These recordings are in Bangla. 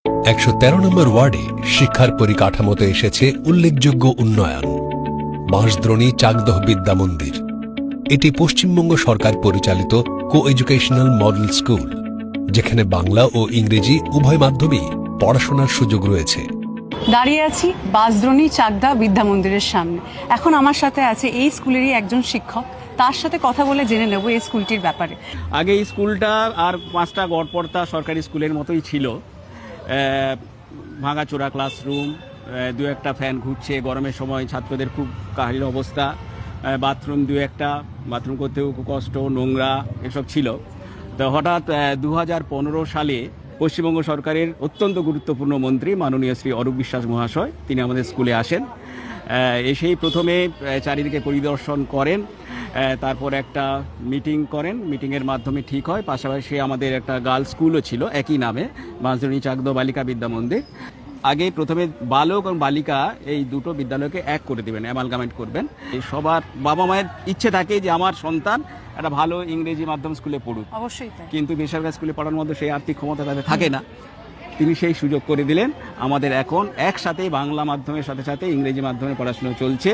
113 নম্বর ওয়ার্ডে শিক্ষার পরিকাঠামোতে এসেছে উল্লেখযোগ্য উন্নয়ন। বাঁশদ্রোণী চাকদহ বিদ্যা মন্দির, এটি পশ্চিমবঙ্গ সরকার পরিচালিত কো-এডুকেশনাল মডেল স্কুল, যেখানে বাংলা ও ইংরেজি উভয় মাধ্যমেই পড়াশোনার সুযোগ রয়েছে। দাঁড়িয়ে আছি বাঁশদ্রোণী চাকদহ বিদ্যা মন্দিরের সামনে। এখন আমার সাথে আছে এই স্কুলেরই একজন শিক্ষক, তার সাথে কথা বলে জেনে নেব এই স্কুলটির ব্যাপারে। আগে এই স্কুলটা আর 5টা গড়পড়তা সরকারি স্কুলের মতোই ছিল। ভাঙাচোরা ক্লাসরুম, 2-1টা ফ্যান ঘুরছে, গরমের সময় ছাত্রদের খুব কাহিল অবস্থা, বাথরুম 2-1টা, বাথরুম করতেও খুব কষ্ট, নোংরা এসব ছিল। তো হঠাৎ 2015 সালে পশ্চিমবঙ্গ সরকারের অত্যন্ত গুরুত্বপূর্ণ মন্ত্রী মাননীয় শ্রী অরূপ বিশ্বাস মহাশয় তিনি আমাদের স্কুলে আসেন। এসেই প্রথমে চারিদিকে পরিদর্শন করেন, তারপর একটা মিটিং করেন, মিটিংয়ের মাধ্যমে ঠিক হয়। পাশাপাশি আমাদের একটা গার্লস স্কুলও ছিল একই নামে, বাঁশদ্রোণী চাকদহ বালিকা বিদ্যা মন্দির। আগে প্রথমে বালক এবং বালিকা এই দুটো বিদ্যালয়কে এক করে দেবেন, অ্যামালগামেট করবেন। এই সবার বাবা মায়ের ইচ্ছে থাকে যে আমার সন্তান একটা ভালো ইংরেজি মাধ্যম স্কুলে পড়ুক, অবশ্যই তাই। কিন্তু বেসরকারি স্কুলে পড়ার মধ্যে সেই আর্থিক ক্ষমতা তাদের থাকে না। তিনি সেই সুযোগ করে দিলেন। আমাদের এখন একসাথে বাংলা মাধ্যমের সাথে সাথে ইংরেজি মাধ্যমে পড়াশোনা চলছে।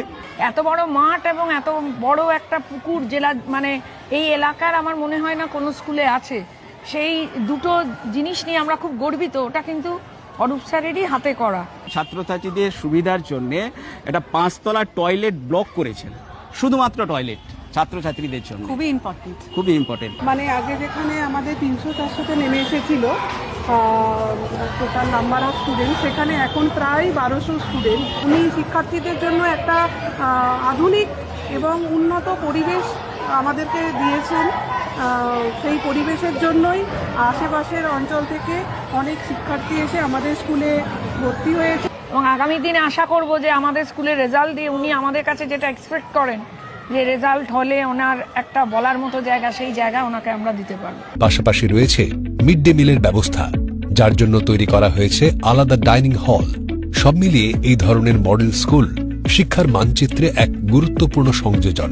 এত বড় মাঠ এবং এত বড় একটা পুকুর জেলা, মানে এই এলাকার আমার মনে হয় না কোনো স্কুলে আছে। সেই দুটো জিনিস নিয়ে আমরা খুব গর্বিত। ওটা কিন্তু অরূপ স্যারেরই হাতে করা। ছাত্রছাত্রীদের সুবিধার জন্য একটা 5তলা টয়লেট ব্লক করেছেন, শুধুমাত্র টয়লেট ছাত্রছাত্রীদের জন্য। খুবই ইম্পর্টেন্ট, খুবই ইম্পর্টেন্ট। মানে আগে যেখানে আমাদের 300-400-তে নেমে এসেছিল টোটাল নাম্বার অফ স্টুডেন্ট, সেখানে এখন প্রায় 1200 স্টুডেন্ট। উনি শিক্ষার্থীদের জন্য একটা আধুনিক এবং উন্নত পরিবেশ আমাদেরকে দিয়েছেন। সেই পরিবেশের জন্যই আশেপাশের অঞ্চল থেকে অনেক শিক্ষার্থী এসে আমাদের স্কুলে ভর্তি হয়েছে। এবং আগামী দিনে আশা করব যে আমাদের স্কুলের রেজাল্ট দিয়ে উনি আমাদের কাছে যেটা এক্সপেক্ট করেন, যে রেজাল্ট হলে ওনার একটা বলার মতো জায়গা, সেই জায়গা ওনাকে আমরা দিতে পারব। পাশাপাশি রয়েছে মিড ডে মিলের ব্যবস্থা, যার জন্য তৈরি করা হয়েছে আলাদা ডাইনিং হল। সব মিলিয়ে এই ধরনের মডেল স্কুল শিক্ষার মানচিত্রে এক গুরুত্বপূর্ণ সংযোজন।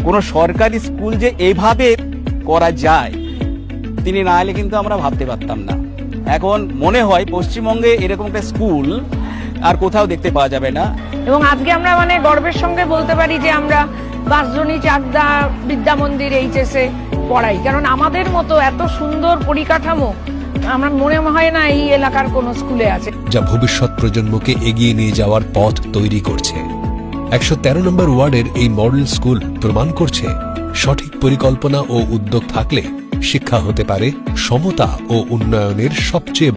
কোনো সরকারি স্কুল যে এইভাবে করা যায় তিনি না এলে কিন্তু আমরা ভাবতে পারতাম না। এখন মনে হয় পশ্চিমবঙ্গে এরকম একটা স্কুল আর কোথাও দেখতে পাওয়া যাবে না। এবং আজকে আমরা মানে গর্বের সঙ্গে বলতে পারি যে আমরা বাঁশদ্রোণী চাকদহ বিদ্যা মন্দির এইচএসে পড়াই, কারণ আমাদের মতো এত সুন্দর পরিকাঠামো আমার মনে হয় না এই এলাকার কোনো স্কুলে আছে, যা ভবিষ্যৎ প্রজন্মকে এগিয়ে নিয়ে যাওয়ার পথ তৈরি করছে। 113 নম্বর ওয়ার্ডের এই মডেল স্কুল প্রমাণ করছে, সঠিক পরিকল্পনা ও উদ্যোগ থাকলে শিক্ষা হতে পারে সমতা ও উন্নয়নের সবচেয়ে